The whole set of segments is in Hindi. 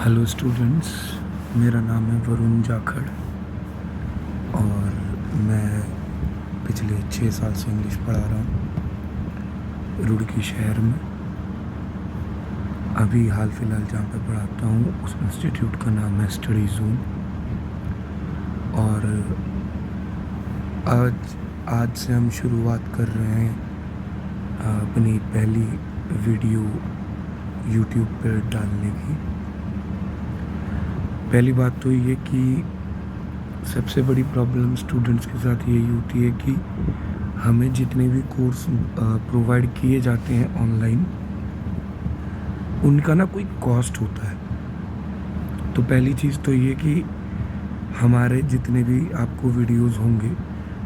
हेलो स्टूडेंट्स, मेरा नाम है वरुण जाखड़ और मैं पिछले 6 साल से इंग्लिश पढ़ा रहा हूँ रुड़की शहर में। अभी हाल फिलहाल जहाँ पे पढ़ाता हूँ उस इंस्टीट्यूट का नाम है स्टडी जोन। और आज से हम शुरुआत कर रहे हैं अपनी पहली वीडियो यूट्यूब पर डालने की। पहली बात तो ये कि सबसे बड़ी प्रॉब्लम स्टूडेंट्स के साथ यही होती है कि हमें जितने भी कोर्स प्रोवाइड किए जाते हैं ऑनलाइन, उनका ना कोई कॉस्ट होता है। तो पहली चीज़ तो ये कि हमारे जितने भी आपको वीडियोस होंगे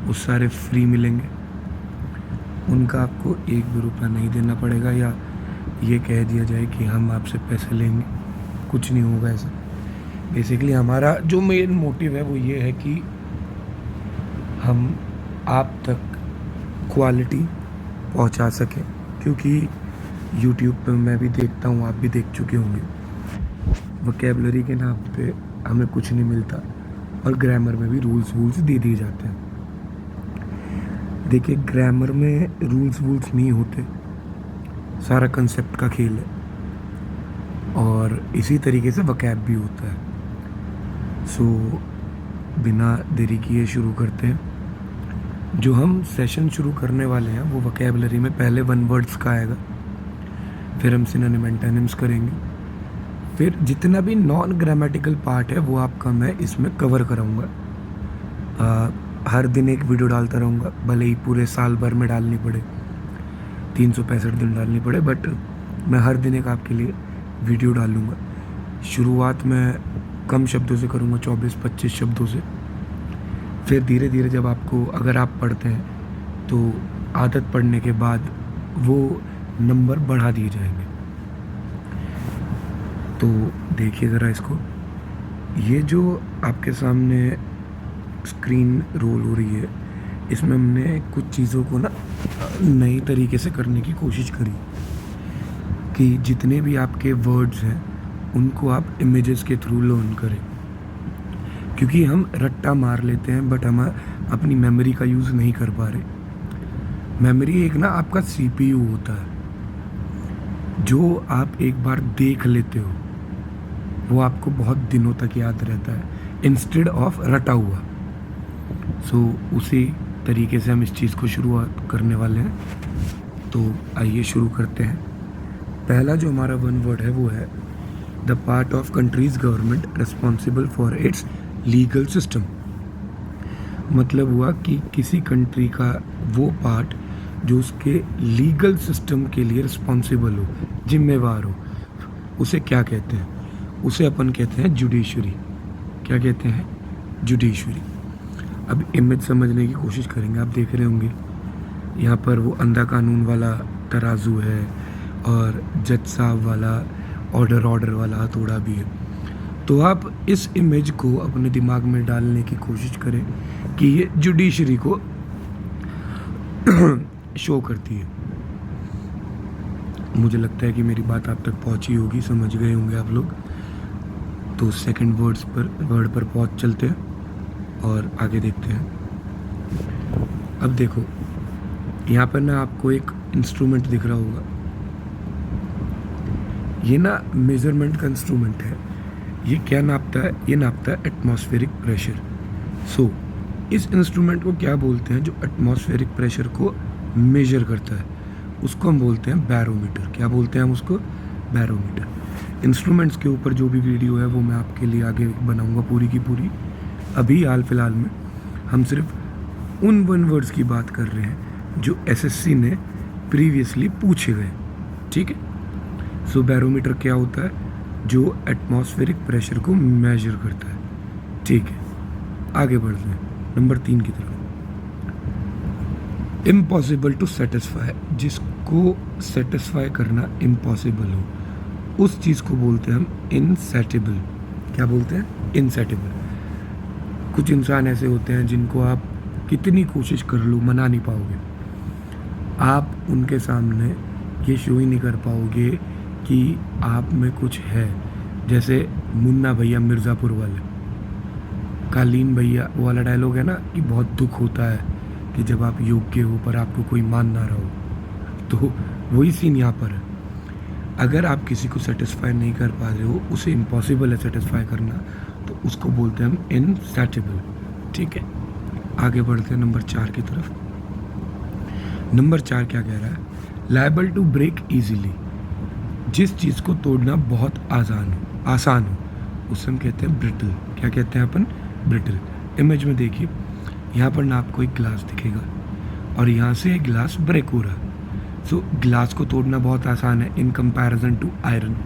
वो सारे फ्री मिलेंगे, उनका आपको एक भी रुपया नहीं देना पड़ेगा या ये कह दिया जाए कि हम आपसे पैसे लेंगे, कुछ नहीं होगा ऐसा। बेसिकली हमारा जो मेन मोटिव है वो ये है कि हम आप तक क्वालिटी पहुंचा सकें, क्योंकि यूट्यूब पे मैं भी देखता हूँ, आप भी देख चुके होंगे, वोकैबुलरी के नाम पे हमें कुछ नहीं मिलता और ग्रामर में भी रूल्स दे दिए जाते हैं। देखिए, ग्रामर में रूल्स नहीं होते, सारा कंसेप्ट का खेल है और इसी तरीके से वोकैब भी होता है। सो बिना देरी किए शुरू करते हैं। जो हम सेशन शुरू करने वाले हैं वो वोकैबुलरी में पहले 1 वर्ड्स का आएगा, फिर हम सिनोनिम एंटोनिम्स करेंगे, फिर जितना भी नॉन ग्रामेटिकल पार्ट है वो आपका मैं इसमें कवर कराऊंगा। हर दिन एक वीडियो डालता रहूँगा, भले ही पूरे साल भर में डालनी पड़े, 365 दिन डालनी पड़े, बट मैं हर दिन एक आपके लिए वीडियो डालूँगा। शुरुआत में कम शब्दों से करूँगा, 24-25 शब्दों से, फिर धीरे धीरे जब आपको, अगर आप पढ़ते हैं तो आदत पड़ने के बाद वो नंबर बढ़ा दिए जाएंगे। तो देखिए ज़रा इसको, ये जो आपके सामने स्क्रीन रोल हो रही है, इसमें हमने कुछ चीज़ों को ना नई तरीके से करने की कोशिश करी कि जितने भी आपके वर्ड्स हैं उनको आप इमेजेस के थ्रू लर्न करें, क्योंकि हम रट्टा मार लेते हैं बट हम अपनी मेमोरी का यूज़ नहीं कर पा रहे। मेमोरी एक ना आपका CPU होता है, जो आप एक बार देख लेते हो वो आपको बहुत दिनों तक याद रहता है इंस्टेड ऑफ रटा हुआ। सो उसी तरीके से हम इस चीज़ को शुरुआत करने वाले हैं। तो आइए शुरू करते हैं। पहला जो हमारा 1 वर्ड है वो है the part of countries government responsible for its legal system. मतलब हुआ कि किसी कंट्री का वो पार्ट जो उसके लीगल सिस्टम के लिए रिस्पॉन्सिबल हो, जिम्मेवार हो, उसे क्या कहते हैं? उसे अपन कहते हैं जुडिशरी। क्या कहते हैं? जुडिशरी। अब इमेज समझने की कोशिश करेंगे। आप देख रहे होंगे यहाँ पर वो अंधा कानून वाला तराजू है और जज साहब वाला ऑर्डर वाला हथौड़ा भी है। तो आप इस इमेज को अपने दिमाग में डालने की कोशिश करें कि ये जुडिशरी को शो करती है। मुझे लगता है कि मेरी बात आप तक पहुंची होगी, समझ गए होंगे आप लोग। तो सेकंड वर्ड पर पहुंच चलते हैं और आगे देखते हैं। अब देखो, यहाँ पर ना आपको एक इंस्ट्रूमेंट दिख रहा होगा, ये ना मेजरमेंट का इंस्ट्रूमेंट है। ये क्या नापता है? ये नापता है एटमॉस्फेरिक प्रेशर। सो इस इंस्ट्रूमेंट को क्या बोलते हैं? जो एटमॉस्फेरिक प्रेशर को मेजर करता है उसको हम बोलते हैं बैरोमीटर। क्या बोलते हैं हम उसको? बैरोमीटर। इंस्ट्रूमेंट्स के ऊपर जो भी वीडियो है वो मैं आपके लिए आगे बनाऊंगा पूरी की पूरी। अभी हाल फिलहाल में हम सिर्फ उन 1 वर्ड्स की बात कर रहे हैं जो SSC ने प्रीवियसली पूछे गए। ठीक है। सो बैरोमीटर क्या होता है? जो एटमॉस्फेरिक प्रेशर को मेजर करता है। ठीक है, आगे बढ़ते हैं नंबर 3 की तरफ। इम्पॉसिबल टू सेटिस्फाई, जिसको सेटिस्फाई करना इम्पॉसिबल हो, उस चीज़ को बोलते हैं हम इनसेटिबल। क्या बोलते हैं? इनसेटिबल। कुछ इंसान ऐसे होते हैं जिनको आप कितनी कोशिश कर लो मना नहीं पाओगे। आप उनके सामने ये शो ही नहीं कर पाओगे कि आप में कुछ है, जैसे मुन्ना भैया मिर्ज़ापुर वाले, कालीन भैया वाला डायलॉग है ना कि बहुत दुख होता है कि जब आप योग्य हो पर आपको कोई मान ना रहा हो। तो वही सीन यहाँ पर है। अगर आप किसी को सेटिस्फाई नहीं कर पा रहे हो, उसे इम्पॉसिबल है सेटिस्फाई करना, तो उसको बोलते हैं हम इनसैटिबल। ठीक है, आगे बढ़ते हैं नंबर 4 की तरफ। नंबर 4 क्या कह रहा है? लायबल टू ब्रेक ईजिली, जिस चीज़ को तोड़ना बहुत आसान हो उसे हम कहते हैं ब्रिटल। क्या कहते हैं अपन? ब्रिटल। इमेज में देखिए, यहाँ पर ना आपको एक ग्लास दिखेगा और यहाँ से एक ग्लास ब्रेक हो रहा है। सो ग्लास को तोड़ना बहुत आसान है इन कंपैरिजन टू आयरन।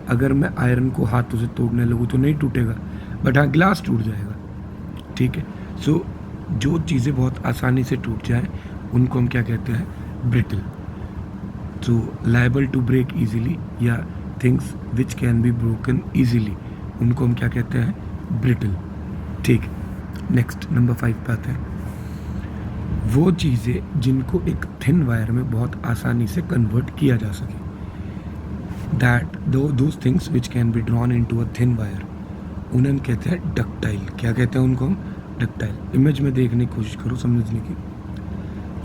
अगर मैं आयरन को हाथों से तोड़ने लगूँ तो नहीं टूटेगा, बट हाँ ग्लास टूट जाएगा। ठीक है, सो जो चीज़ें बहुत आसानी से टूट जाएं उनको हम क्या कहते हैं? Brittle. So liable to break easily या things which can be broken easily, उनको हम क्या कहते हैं? ब्रिटल। ठीक, नेक्स्ट नंबर 5 पे आते हैं। वो चीज़ें जिनको एक थिन वायर में बहुत आसानी से कन्वर्ट किया जा सके, that those things which can be drawn into a thin wire, उन्हें हम कहते हैं डक्टाइल। क्या कहते हैं उनको हम? डक्टाइल। इमेज में देखने की कोशिश करो समझने की।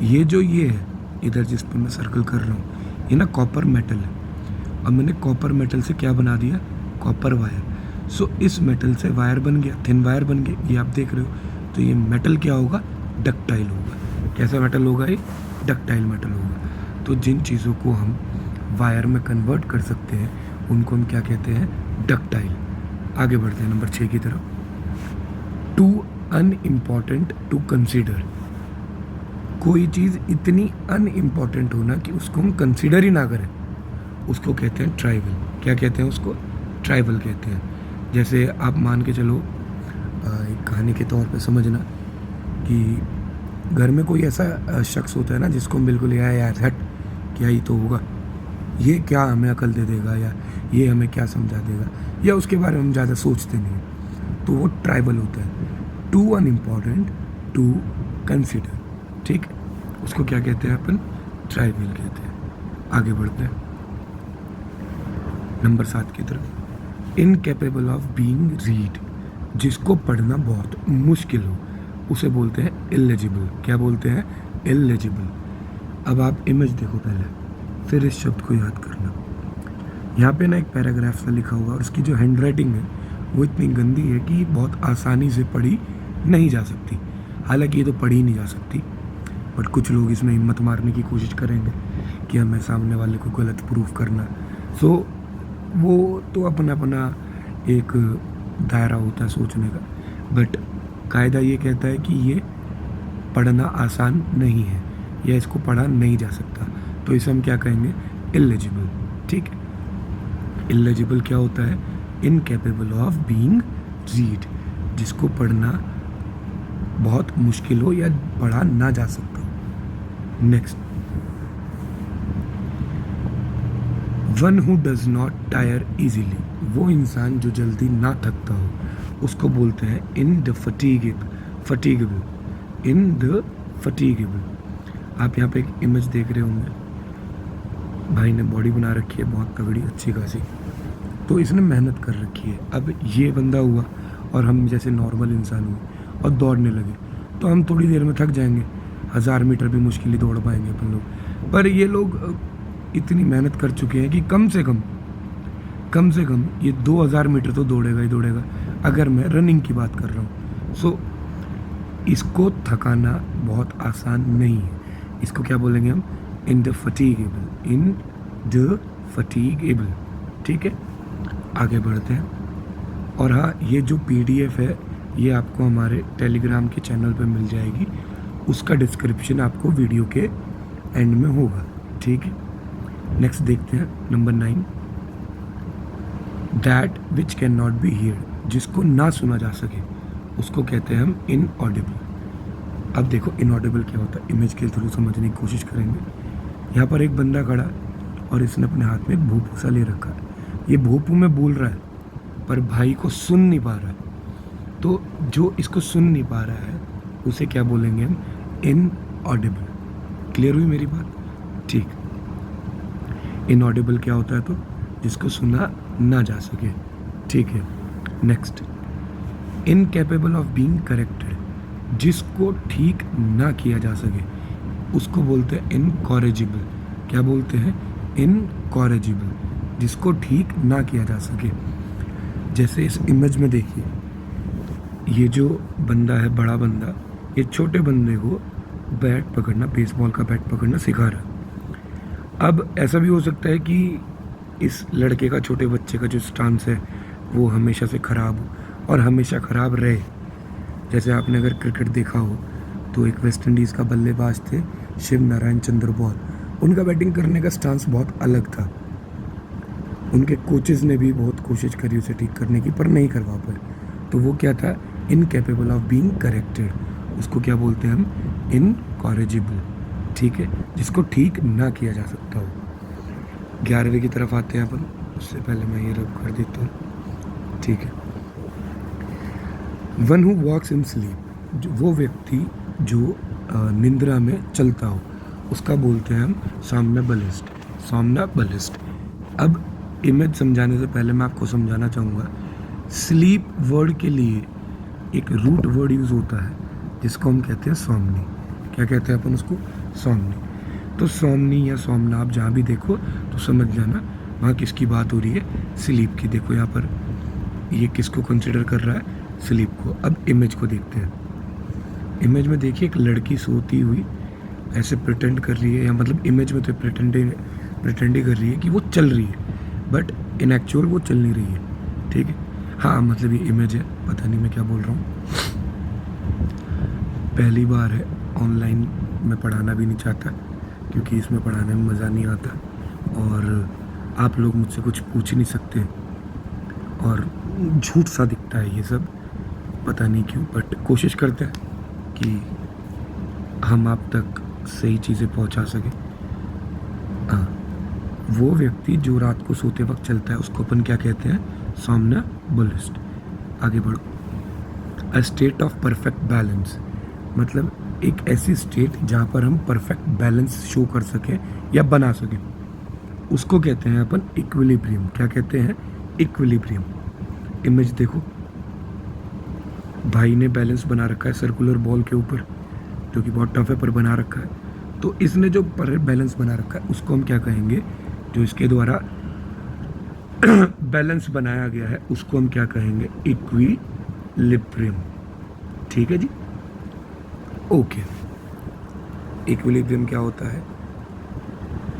ये है इधर जिस पर मैं सर्कल कर रहा हूँ, ये ना कॉपर मेटल है, और मैंने कॉपर मेटल से क्या बना दिया? Copper wire. सो इस मेटल से वायर बन गया, थिन वायर बन गया, ये आप देख रहे हो। तो ये मेटल क्या होगा? डक्टाइल होगा। कैसा मेटल होगा ये? डक्टाइल मेटल होगा। तो जिन चीज़ों को हम वायर में कन्वर्ट कर सकते हैं उनको हम क्या कहते हैं? डक्टाइल। आगे बढ़ते हैं नंबर 6 की तरफ। टू अनइम्पॉर्टेंट टू कंसीडर, कोई चीज़ इतनी अनइम्पॉर्टेंट होना कि उसको हम कंसीडर ही ना करें, उसको कहते हैं ट्राइवल। क्या कहते हैं उसको? ट्राइवल कहते हैं। जैसे आप मान के चलो, एक कहानी के तौर पे समझना कि घर में कोई ऐसा शख्स होता है ना जिसको हम बिल्कुल यार हट, क्या ही तो होगा, ये क्या हमें अकल दे देगा, या ये हमें क्या समझा देगा, या उसके बारे में हम ज़्यादा सोचते नहीं, तो वो ट्राइबल होता है। Too unimportant to consider. ठीक, उसको क्या कहते हैं अपन? ट्राइबल कहते हैं। आगे बढ़ते हैं नंबर 7 की तरफ। इनकेपेबल ऑफ बीइंग रीड, जिसको पढ़ना बहुत मुश्किल हो उसे बोलते हैं इलेजिबल। क्या बोलते हैं? इलेजिबल। अब आप इमेज देखो पहले, फिर इस शब्द को याद करना। यहाँ पे ना एक पैराग्राफ सा लिखा हुआ, और उसकी जो हैंड राइटिंग है वो इतनी गंदी है कि बहुत आसानी से पढ़ी नहीं जा सकती। हालांकि ये तो पढ़ी नहीं जा सकती, बट कुछ लोग इसमें हिम्मत मारने की कोशिश करेंगे कि हमें सामने वाले को गलत प्रूफ करना। सो वो तो अपना अपना एक दायरा होता है सोचने का, बट कायदा ये कहता है कि ये पढ़ना आसान नहीं है या इसको पढ़ा नहीं जा सकता, तो इसे हम क्या कहेंगे? इलेजिबल। ठीक है, इलेजिबल क्या होता है? इनकेपेबल ऑफ बीइंग रीड, जिसको पढ़ना बहुत मुश्किल हो या पढ़ा ना जा सकता हो। Next, one who does not tyre easily, वो इंसान जो जल्दी ना थकता हो उसको बोलते हैं फटीगेबल। आप यहाँ पे एक इमेज देख रहे होंगे, भाई ने बॉडी बना रखी है बहुत तगड़ी अच्छी खासी, तो इसने मेहनत कर रखी है। अब ये बंदा हुआ और हम जैसे नॉर्मल इंसान हुए और दौड़ने लगे, तो हम थोड़ी देर में थक जाएंगे, 1000 मीटर भी मुश्किल ही दौड़ पाएंगे अपन लोग। पर ये लोग इतनी मेहनत कर चुके हैं कि कम से कम ये 2000 मीटर तो दौड़ेगा ही दौड़ेगा, अगर मैं रनिंग की बात कर रहा हूँ। सो इसको थकाना बहुत आसान नहीं है, इसको क्या बोलेंगे हम? इनफटीगेबल। ठीक है, आगे बढ़ते हैं। और हाँ, ये जो PDF है ये आपको हमारे टेलीग्राम के चैनल पे मिल जाएगी, उसका डिस्क्रिप्शन आपको वीडियो के एंड में होगा। ठीक है, नेक्स्ट देखते हैं number 9। That which can not be heard, जिसको ना सुना जा सके उसको कहते हैं हम इनऑडिबल। अब देखो इनऑडिबल क्या होता है, इमेज के थ्रू समझने की कोशिश करेंगे। यहाँ पर एक बंदा खड़ा है और इसने अपने हाथ में एक भोंपू सा ले रखा है, ये भोंपू में बोल रहा है पर भाई को सुन नहीं पा रहा है, तो जो इसको सुन नहीं पा रहा है उसे क्या बोलेंगे हम? इनऑडिबल। क्लियर हुई मेरी बात? ठीक, इनऑडिबल क्या होता है? तो जिसको सुना ना जा सके। ठीक है, next, incapable of being corrected, जिसको ठीक ना किया जा सके उसको बोलते हैं इनकॉरेजिबल। क्या बोलते हैं? इनकॉरेजिबल, जिसको ठीक ना किया जा सके। जैसे इस इमेज में देखिए, ये जो बंदा है, बड़ा बंदा, ये छोटे बंदे को बैट पकड़ना, बेसबॉल का बैट पकड़ना सिखा रहा है। अब ऐसा भी हो सकता है कि इस लड़के का, छोटे बच्चे का जो स्टांस है वो हमेशा से ख़राब हो और हमेशा ख़राब रहे। जैसे आपने अगर क्रिकेट देखा हो तो एक वेस्ट इंडीज़ का बल्लेबाज थे, शिव नारायण चंद्रबॉल। उनका बैटिंग करने का स्टांस बहुत अलग था। उनके कोचेज़ ने भी बहुत कोशिश करी उसे ठीक करने की, पर नहीं करवा पाए। तो वो क्या था? Incapable of being corrected. उसको क्या बोलते हैं हम? इनकॉरेजिबल। ठीक है, जिसको ठीक ना किया जा सकता हो। 11वीं की तरफ आते हैं अपन। उससे पहले मैं ये रब कर देता हूँ। ठीक है, one who walks in sleep, वो व्यक्ति जो निंद्रा में चलता हो उसका बोलते हैं हम सॉम्नबलिस्ट। सॉम्नबलिस्ट। अब इमेज समझाने से पहले मैं आपको समझाना चाहूँगा, स्लीप वर्ड के लिए एक रूट वर्ड यूज़ होता है जिसको हम कहते हैं सॉम्नी। क्या कहते हैं अपन उसको? सॉम्नी। तो सॉम्नी या सॉम्ना आप जहाँ भी देखो तो समझ जाना वहाँ किसकी बात हो रही है? स्लीप की। देखो यहाँ पर ये किसको कंसिडर कर रहा है? स्लीप को। अब इमेज को देखते हैं। इमेज में देखिए एक लड़की सोती हुई ऐसे प्रिटेंड कर रही है, या मतलब इमेज में तो प्रिटेंड ही कर रही है कि वो चल रही है, बट इन एक्चुअल वो चल नहीं रही है। ठीक है, हाँ मतलब ये इमेज है, पता नहीं मैं क्या बोल रहा हूँ। पहली बार है, ऑनलाइन मैं पढ़ाना भी नहीं चाहता क्योंकि इसमें पढ़ाने में मज़ा नहीं आता और आप लोग मुझसे कुछ पूछ नहीं सकते और झूठ सा दिखता है ये सब, पता नहीं क्यों, बट कोशिश करते हैं कि हम आप तक सही चीज़ें पहुंचा सकें। हाँ, वो व्यक्ति जो रात को सोते वक्त चलता है उसको अपन क्या कहते हैं? सॉम्नबुलिस्ट। आगे बढ़ो। A state of perfect balance, मतलब एक ऐसी स्टेट जहाँ पर हम परफेक्ट बैलेंस शो कर सकें या बना सकें, उसको कहते हैं अपन इक्विलिब्रियम। क्या कहते हैं? इक्विलिब्रियम। इमेज देखो, भाई ने बैलेंस बना रखा है सर्कुलर बॉल के ऊपर, जो कि बहुत टफ है पर बना रखा है। तो इसने जो बैलेंस बना रखा है उसको हम क्या कहेंगे? जो इसके द्वारा बैलेंस बनाया गया है उसको हम क्या कहेंगे? इक्विलिब्रियम। ठीक है जी, ओके। इक्विलिब्रियम क्या होता है?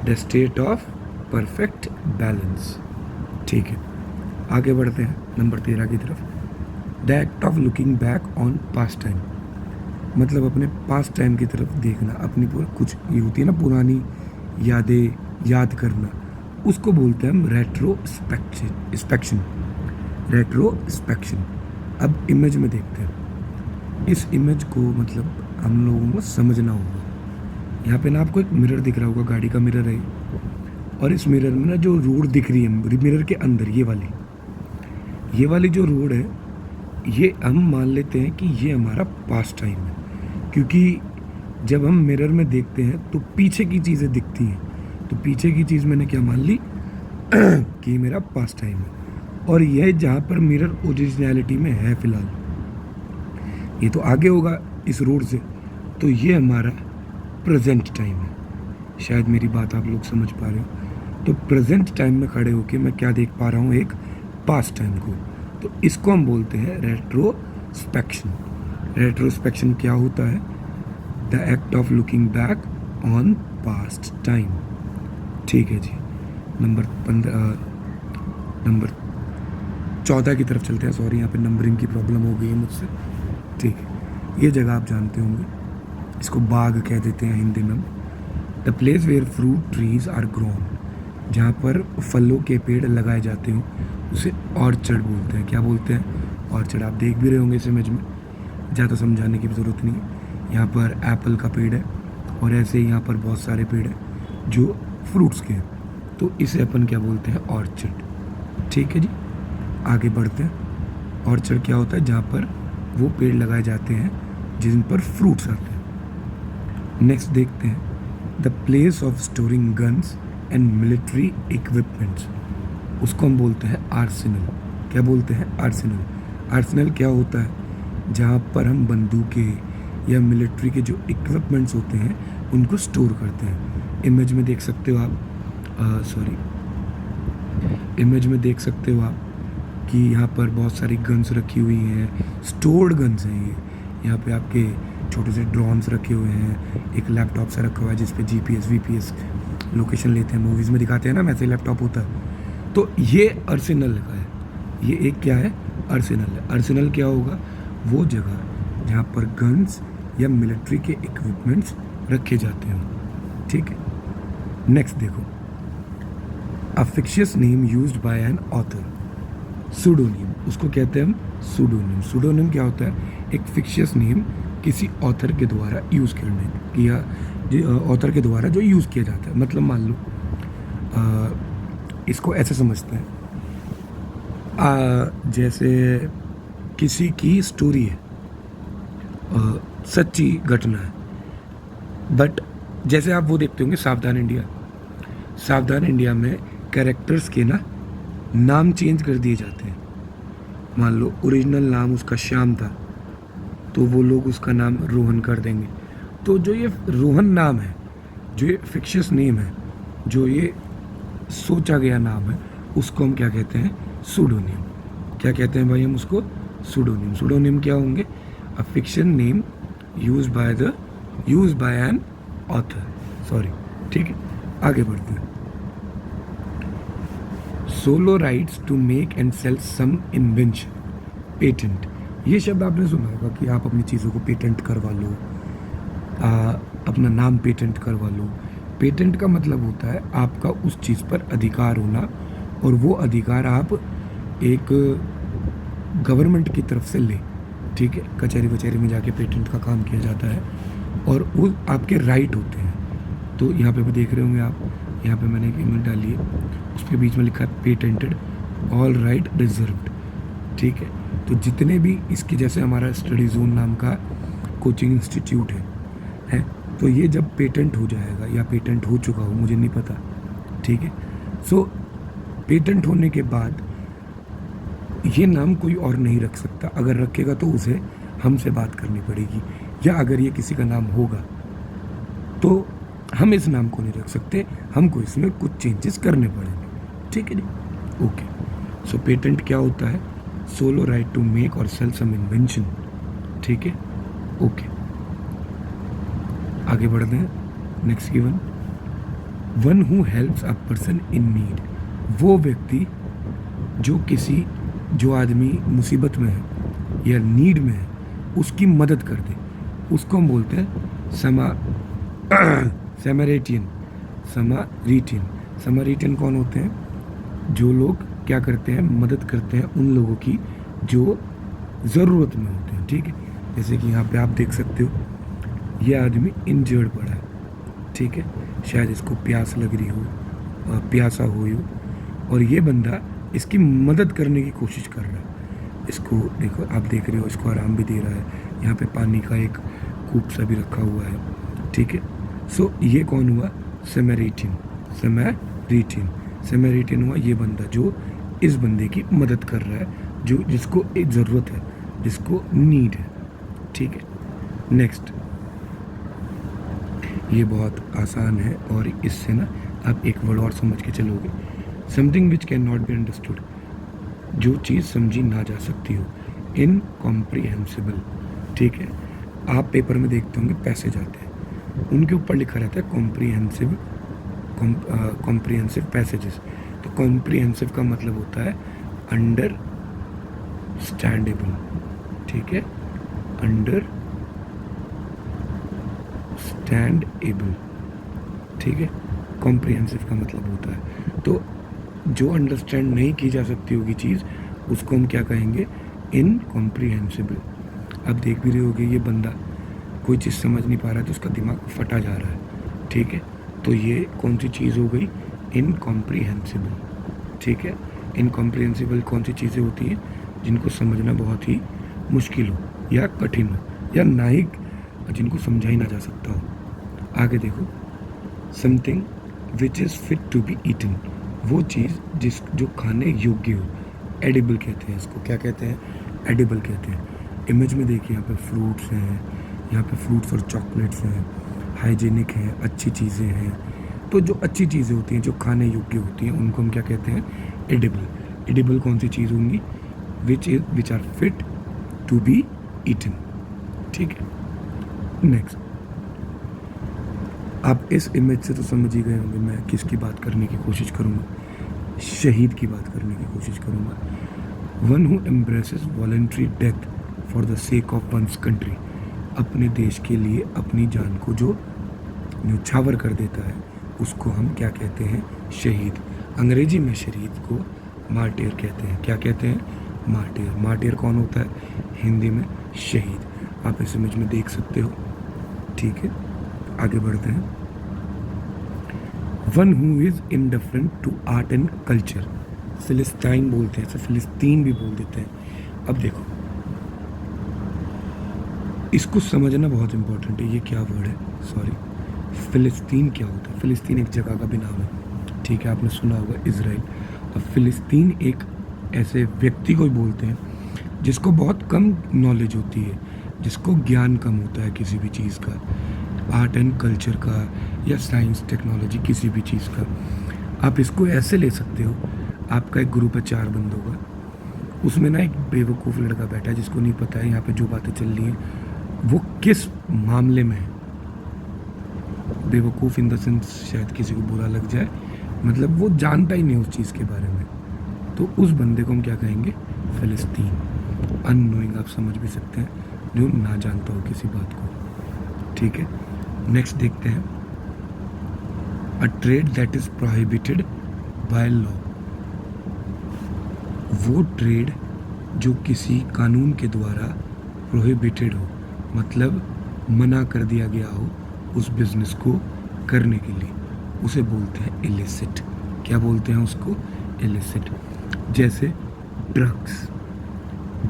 The state of perfect balance. ठीक है, आगे बढ़ते हैं नंबर 13 की तरफ। The act of looking back on past time, मतलब अपने पास्ट टाइम की तरफ देखना, अपनी कुछ ये होती है ना पुरानी यादें याद करना, उसको बोलते हैं हम रेट्रोस्पेक्शन। रेट्रोस्पेक्शन। अब इमेज में देखते हैं। इस इमेज को मतलब हम लोगों को समझना होगा। यहाँ पे ना आपको एक मिरर दिख रहा होगा, गाड़ी का मिरर है, और इस मिरर में ना जो रोड दिख रही है मिरर के अंदर, ये वाली जो रोड है, ये हम मान लेते हैं कि ये हमारा पास्ट टाइम है, क्योंकि जब हम मिरर में देखते हैं तो पीछे की चीज़ें दिखती हैं। तो पीछे की चीज़ मैंने क्या मान ली कि मेरा पास्ट टाइम है, और यह जहाँ पर मिरर ओरिजिनलिटी में है फिलहाल, ये तो आगे होगा इस रोड से, तो ये हमारा प्रेजेंट टाइम है। शायद मेरी बात आप लोग समझ पा रहे हो। तो प्रेजेंट टाइम में खड़े होके मैं क्या देख पा रहा हूँ? एक पास्ट टाइम को। तो इसको हम बोलते हैं रेट्रोस्पेक्शन। रेट्रोस्पेक्शन क्या होता है? The act of looking back on past time. ठीक है जी, नंबर 14 की तरफ चलते हैं। सॉरी, यहाँ पे नंबरिंग की प्रॉब्लम हो गई है मुझसे। ठीक है, ये जगह आप जानते होंगे, इसको बाग कह देते हैं हिंदी में। The place where fruit trees are grown, जहाँ पर फलों के पेड़ लगाए जाते हो उसे ऑर्चर्ड बोलते हैं। क्या बोलते हैं? ऑर्चर्ड। आप देख भी रहे होंगे इस इमेज में, ज़्यादा समझाने की भी ज़रूरत नहीं है। यहाँ पर एप्पल का पेड़ है और ऐसे ही यहाँ पर बहुत सारे पेड़ हैं जो फ्रूट्स के हैं, तो इसे अपन क्या बोलते हैं? ऑर्चर्ड। ठीक है जी, आगे बढ़ते हैं। ऑर्चर्ड क्या होता है? जहाँ पर वो पेड़ लगाए जाते हैं जिन पर फ्रूट्स आते हैं। नेक्स्ट देखते हैं, the place of storing guns and military equipments. उसको हम बोलते हैं आर्सेनल। क्या बोलते हैं? आर्सेनल। आर्सेनल क्या होता है? जहाँ पर हम बंदूकें या मिलिट्री के जो इक्विपमेंट्स होते हैं उनको स्टोर करते हैं। इमेज में देख सकते हो आप, इमेज में देख सकते हो आप कि यहाँ पर बहुत सारी गन्स रखी हुई हैं, स्टोर्ड गन्स हैं ये। यहाँ पे आपके छोटे से ड्रोन्स रखे हुए हैं, एक लैपटॉप सा रखा हुआ है जिस पे जीपीएस वीपीएस लोकेशन लेते हैं, मूवीज़ में दिखाते हैं ना वैसे लैपटॉप होता है। तो ये आर्सेनल का है, ये एक क्या है? आर्सेनल है। आर्सेनल क्या होगा? वो जगह जहाँ पर गन्स या मिलिट्री के इक्विपमेंट्स रखे जाते हैं। ठीक है, नेक्स्ट देखो, a fictitious name used by an author. Pseudonym, उसको कहते हैं हम सूडोनिम। सूडोनिम क्या होता है? एक फिक्शियस नेम किसी ऑथर के द्वारा यूज़ करने किया, ऑथर के द्वारा जो यूज़ किया जाता है। मतलब मान लो इसको ऐसे समझते हैं, जैसे किसी की स्टोरी है, सच्ची घटना है, बट जैसे आप वो देखते होंगे सावधान इंडिया। सावधान इंडिया में कैरेक्टर्स के नाम चेंज कर दिए जाते हैं। मान लो ओरिजिनल नाम उसका श्याम था, तो वो लोग उसका नाम रोहन कर देंगे। तो जो ये रोहन नाम है, जो ये फिक्शियस नेम है, जो ये सोचा गया नाम है, उसको हम क्या कहते हैं? सूडोनिम। क्या कहते हैं भाई हम उसको? सूडोनिम। सूडोनिम क्या होंगे? A fiction name use by an author. ठीक है, आगे बढ़ते हैं। Sole rights to make and sell some invention. Patent, ये शब्द आपने सुना होगा कि आप अपनी चीज़ों को पेटेंट करवा लो, अपना नाम पेटेंट करवा लो। पेटेंट का मतलब होता है आपका उस चीज़ पर अधिकार होना, और वो अधिकार आप एक गवर्नमेंट की तरफ से ले। ठीक है, कचहरी वचहरी में जाके पेटेंट का काम किया जाता है और वो आपके राइट होते हैं। तो यहाँ पे भी देख रहे होंगे आप, यहाँ पे मैंने एक इमेज डाली है, उसके बीच में लिखा है पेटेंटेड, ऑल राइट रिजर्व्ड। ठीक है, तो जितने भी इसके, जैसे हमारा स्टडी जोन नाम का कोचिंग इंस्टीट्यूट है, तो ये जब पेटेंट हो जाएगा या पेटेंट हो चुका हो, मुझे नहीं पता। ठीक है, सो पेटेंट होने के बाद ये नाम कोई और नहीं रख सकता। अगर रखेगा तो उसे हमसे बात करनी पड़ेगी, या अगर ये किसी का नाम होगा तो हम इस नाम को नहीं रख सकते, हमको इसमें कुछ चेंजेस करने पड़ेंगे। ठीक है जी, ओके। सो पेटेंट क्या होता है? सोलो राइट टू मेक और सेल सम इन्वेंशन। ठीक है, ओके, आगे बढ़ते हैं। Next given, one who helps a person in need. वो व्यक्ति जो आदमी मुसीबत में है या नीड में है, उसकी मदद कर दे, उसको हम बोलते हैं समैरिटियन। समैरिटियन कौन होते हैं? जो लोग क्या करते हैं? मदद करते हैं उन लोगों की जो ज़रूरत में होते हैं। ठीक है, जैसे कि यहाँ पे आप देख सकते हो, ये आदमी इंजर्ड पड़ा है। ठीक है, शायद इसको प्यास लग रही हो, प्यासा हो, और ये बंदा इसकी मदद करने की कोशिश कर रहा है। इसको देखो, आप देख रहे हो, इसको आराम भी दे रहा है। यहाँ पे पानी का एक कूप सा भी रखा हुआ है। ठीक है, सो ये कौन हुआ? समैरिटियन। समैरिटियन हुआ ये बंदा जो इस बंदे की मदद कर रहा है, जो जिसको एक ज़रूरत है, जिसको नीड है। ठीक है, नेक्स्ट, ये बहुत आसान है और इससे आप एक वर्ड और समझ के चलोगे। Something which can not be understood, जो चीज़ समझी ना जा सकती हो। इनकॉम्प्रिहेंसिबल। ठीक है, आप पेपर में देखते होंगे पैसेज आते हैं, उनके ऊपर लिखा रहता है कॉम्प्रिहेंसिव पैसेजेस। तो कॉम्प्रिहेंसिव का मतलब होता है अंडरस्टैंडेबल। ठीक है, अंडरस्टैंडेबल। ठीक है, कॉम्प्रिहेंसिव का मतलब होता है, तो जो अंडरस्टैंड नहीं की जा सकती होगी चीज़, उसको हम क्या कहेंगे? इनकॉम्प्रिहेंसिबल। अब देख भी रहे होगे, ये बंदा कोई चीज़ समझ नहीं पा रहा है तो उसका दिमाग फटा जा रहा है। ठीक है, तो ये कौन सी चीज़ हो गई? इनकॉम्प्रिहेंसिबल। ठीक है, इनकॉम्प्रिहेंसिबल कौन सी चीज़ें होती हैं? जिनको समझना बहुत ही मुश्किल हो या कठिन हो, या ना ही जिनको समझा ही ना जा सकता हो। आगे देखो, something which is fit to be eaten. वो चीज़ जो खाने योग्य हो, एडिबल कहते हैं इसको। क्या कहते हैं? एडिबल कहते हैं। इमेज में देखिए, यहाँ पे फ्रूट्स हैं, यहाँ पे फ्रूट्स और चॉकलेट्स हैं, हाइजीनिक हैं, अच्छी चीज़ें हैं। तो जो अच्छी चीज़ें होती हैं, जो खाने योग्य होती हैं, उनको हम क्या कहते हैं? एडिबल। एडिबल कौन सी चीज़ होंगी? Which are fit to be eaten. ठीक है। नेक्स्ट, आप इस इमेज से तो समझ ही गए होंगे मैं किसकी बात करने की कोशिश करूँगा। शहीद की बात करने की कोशिश करूँगा। One who embraces voluntary death for the sake of one's country. अपने देश के लिए अपनी जान को जो न्यौछावर कर देता है, उसको हम क्या कहते हैं? शहीद। अंग्रेजी में शहीद को मार्टियर कहते हैं। क्या कहते हैं? मार्टियर। मार्टियर कौन होता है? हिंदी में शहीद। आप इस इमेज में देख सकते हो। ठीक है, आगे बढ़ते हैं। One who is indifferent to art and culture. Philistine बोलते हैं, फिलिस्तीन भी बोल देते हैं। अब देखो, इसको समझना बहुत इंपॉर्टेंट है। ये क्या वर्ड है? सॉरी, फिलिस्तीन क्या होता है? फिलिस्तीन एक जगह का भी नाम है। ठीक है, आपने सुना होगा इजराइल। अब फिलिस्तीन एक ऐसे व्यक्ति को बोलते हैं जिसको बहुत कम नॉलेज होती है, जिसको ज्ञान कम होता है किसी भी चीज़ का, आर्ट एंड कल्चर का या साइंस टेक्नोलॉजी, किसी भी चीज़ का। आप इसको ऐसे ले सकते हो, आपका एक ग्रुप है 4 बंदों का, उसमें ना एक बेवकूफ़ लड़का बैठा है जिसको नहीं पता है यहाँ पे जो बातें चल रही हैं वो किस मामले में है। बेवकूफ़ इन द सेंस शायद किसी को बुरा लग जाए, मतलब वो जानता ही नहीं उस चीज़ के बारे में, तो उस बंदे को हम क्या कहेंगे? फिलिस्तीन। अननोइंग आप समझ भी सकते हैं, जो ना जानता हो किसी बात को। ठीक है, नेक्स्ट देखते हैं। अ trade that is prohibited by law. वो ट्रेड जो किसी कानून के द्वारा प्रोहिबिटेड हो, मतलब मना कर दिया गया हो उस बिजनेस को करने के लिए, उसे बोलते हैं इलिसिट। क्या बोलते हैं उसको? इलिसिट। जैसे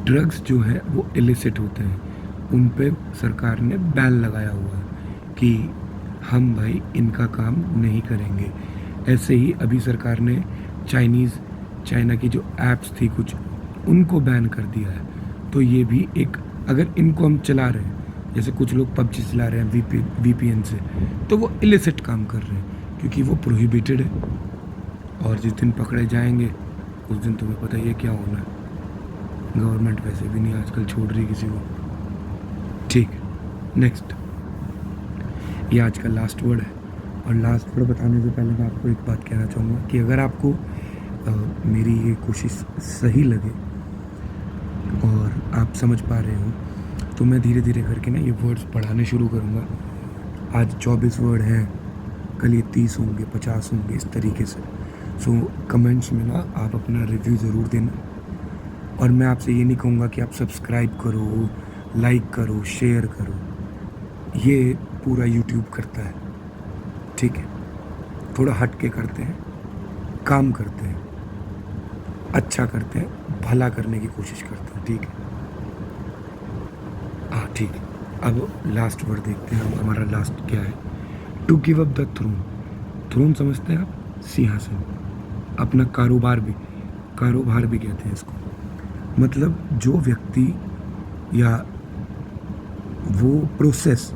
ड्रग्स जो है वो इलिसिट होते हैं, उन पे सरकार ने बैन लगाया हुआ है कि हम भाई इनका काम नहीं करेंगे। ऐसे ही अभी सरकार ने चाइना की जो ऐप्स थी कुछ, उनको बैन कर दिया है। तो ये भी एक, अगर इनको हम चला रहे हैं, जैसे कुछ लोग पबजी चला रहे हैं VPN से, तो वो इलिसिट काम कर रहे हैं क्योंकि वो प्रोहिबिटेड है। और जिस दिन पकड़े जाएंगे उस दिन तुम्हें पता ही है क्या होना है। गवर्नमेंट वैसे भी नहीं आजकल छोड़ रही किसी को। ठीक, नेक्स्ट, ये आज का लास्ट वर्ड है। और लास्ट वर्ड बताने से पहले मैं आपको एक बात कहना चाहूँगा कि अगर आपको मेरी ये कोशिश सही लगे और आप समझ पा रहे हो, तो मैं धीरे धीरे करके ना ये वर्ड्स पढ़ाने शुरू करूँगा। आज 24 वर्ड हैं, कल ये 30 होंगे, 50 होंगे, इस तरीके से। सो कमेंट्स में ना आप अपना रिव्यू ज़रूर देना। और मैं आपसे ये नहीं कहूँगा कि आप सब्सक्राइब करो, लाइक करो, शेयर करो, ये पूरा यूट्यूब करता है। ठीक है, थोड़ा हट के करते हैं, काम करते हैं, अच्छा करते हैं, भला करने की कोशिश करते हैं। ठीक है, हाँ ठीक है। अब लास्ट वर्ड देखते हैं, हमारा लास्ट क्या है? To give up the throne समझते हैं आप? सिंहासन। अपना कारोबार भी कहते हैं इसको। मतलब जो व्यक्ति या वो प्रोसेस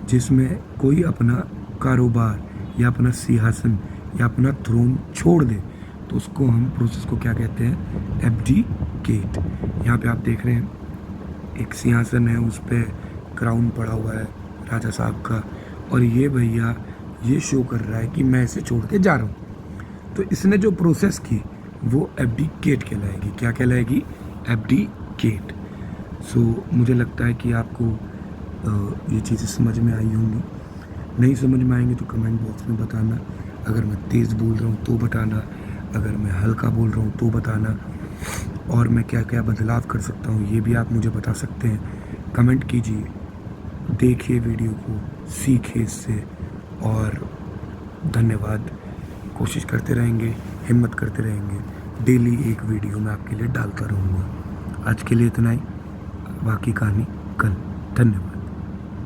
जिसमें कोई अपना कारोबार या अपना सिंहासन या अपना थ्रोन छोड़ दे, तो उसको हम प्रोसेस को क्या कहते हैं? एब्डिकेट। यहाँ पे आप देख रहे हैं एक सिंहासन है, उस पर क्राउन पड़ा हुआ है राजा साहब का, और ये भैया ये शो कर रहा है कि मैं इसे छोड़ के जा रहा हूँ। तो इसने जो प्रोसेस की वो एब्डिकेट कहलाएगी। क्या कहलाएगी? एब्डिकेट। सो मुझे लगता है कि आपको ये चीज़ें समझ में आई होंगी। नहीं समझ में आएंगी तो कमेंट बॉक्स में बताना। अगर मैं तेज़ बोल रहा हूँ तो बताना, अगर मैं हल्का बोल रहा हूँ तो बताना, और मैं क्या क्या बदलाव कर सकता हूँ ये भी आप मुझे बता सकते हैं। कमेंट कीजिए, देखिए वीडियो को, सीखिए इससे, और धन्यवाद। कोशिश करते रहेंगे, हिम्मत करते रहेंगे। डेली एक वीडियो मैं आपके लिए डालता रहूँगा। आज के लिए इतना ही, बाकी कहानी कल। धन्यवाद।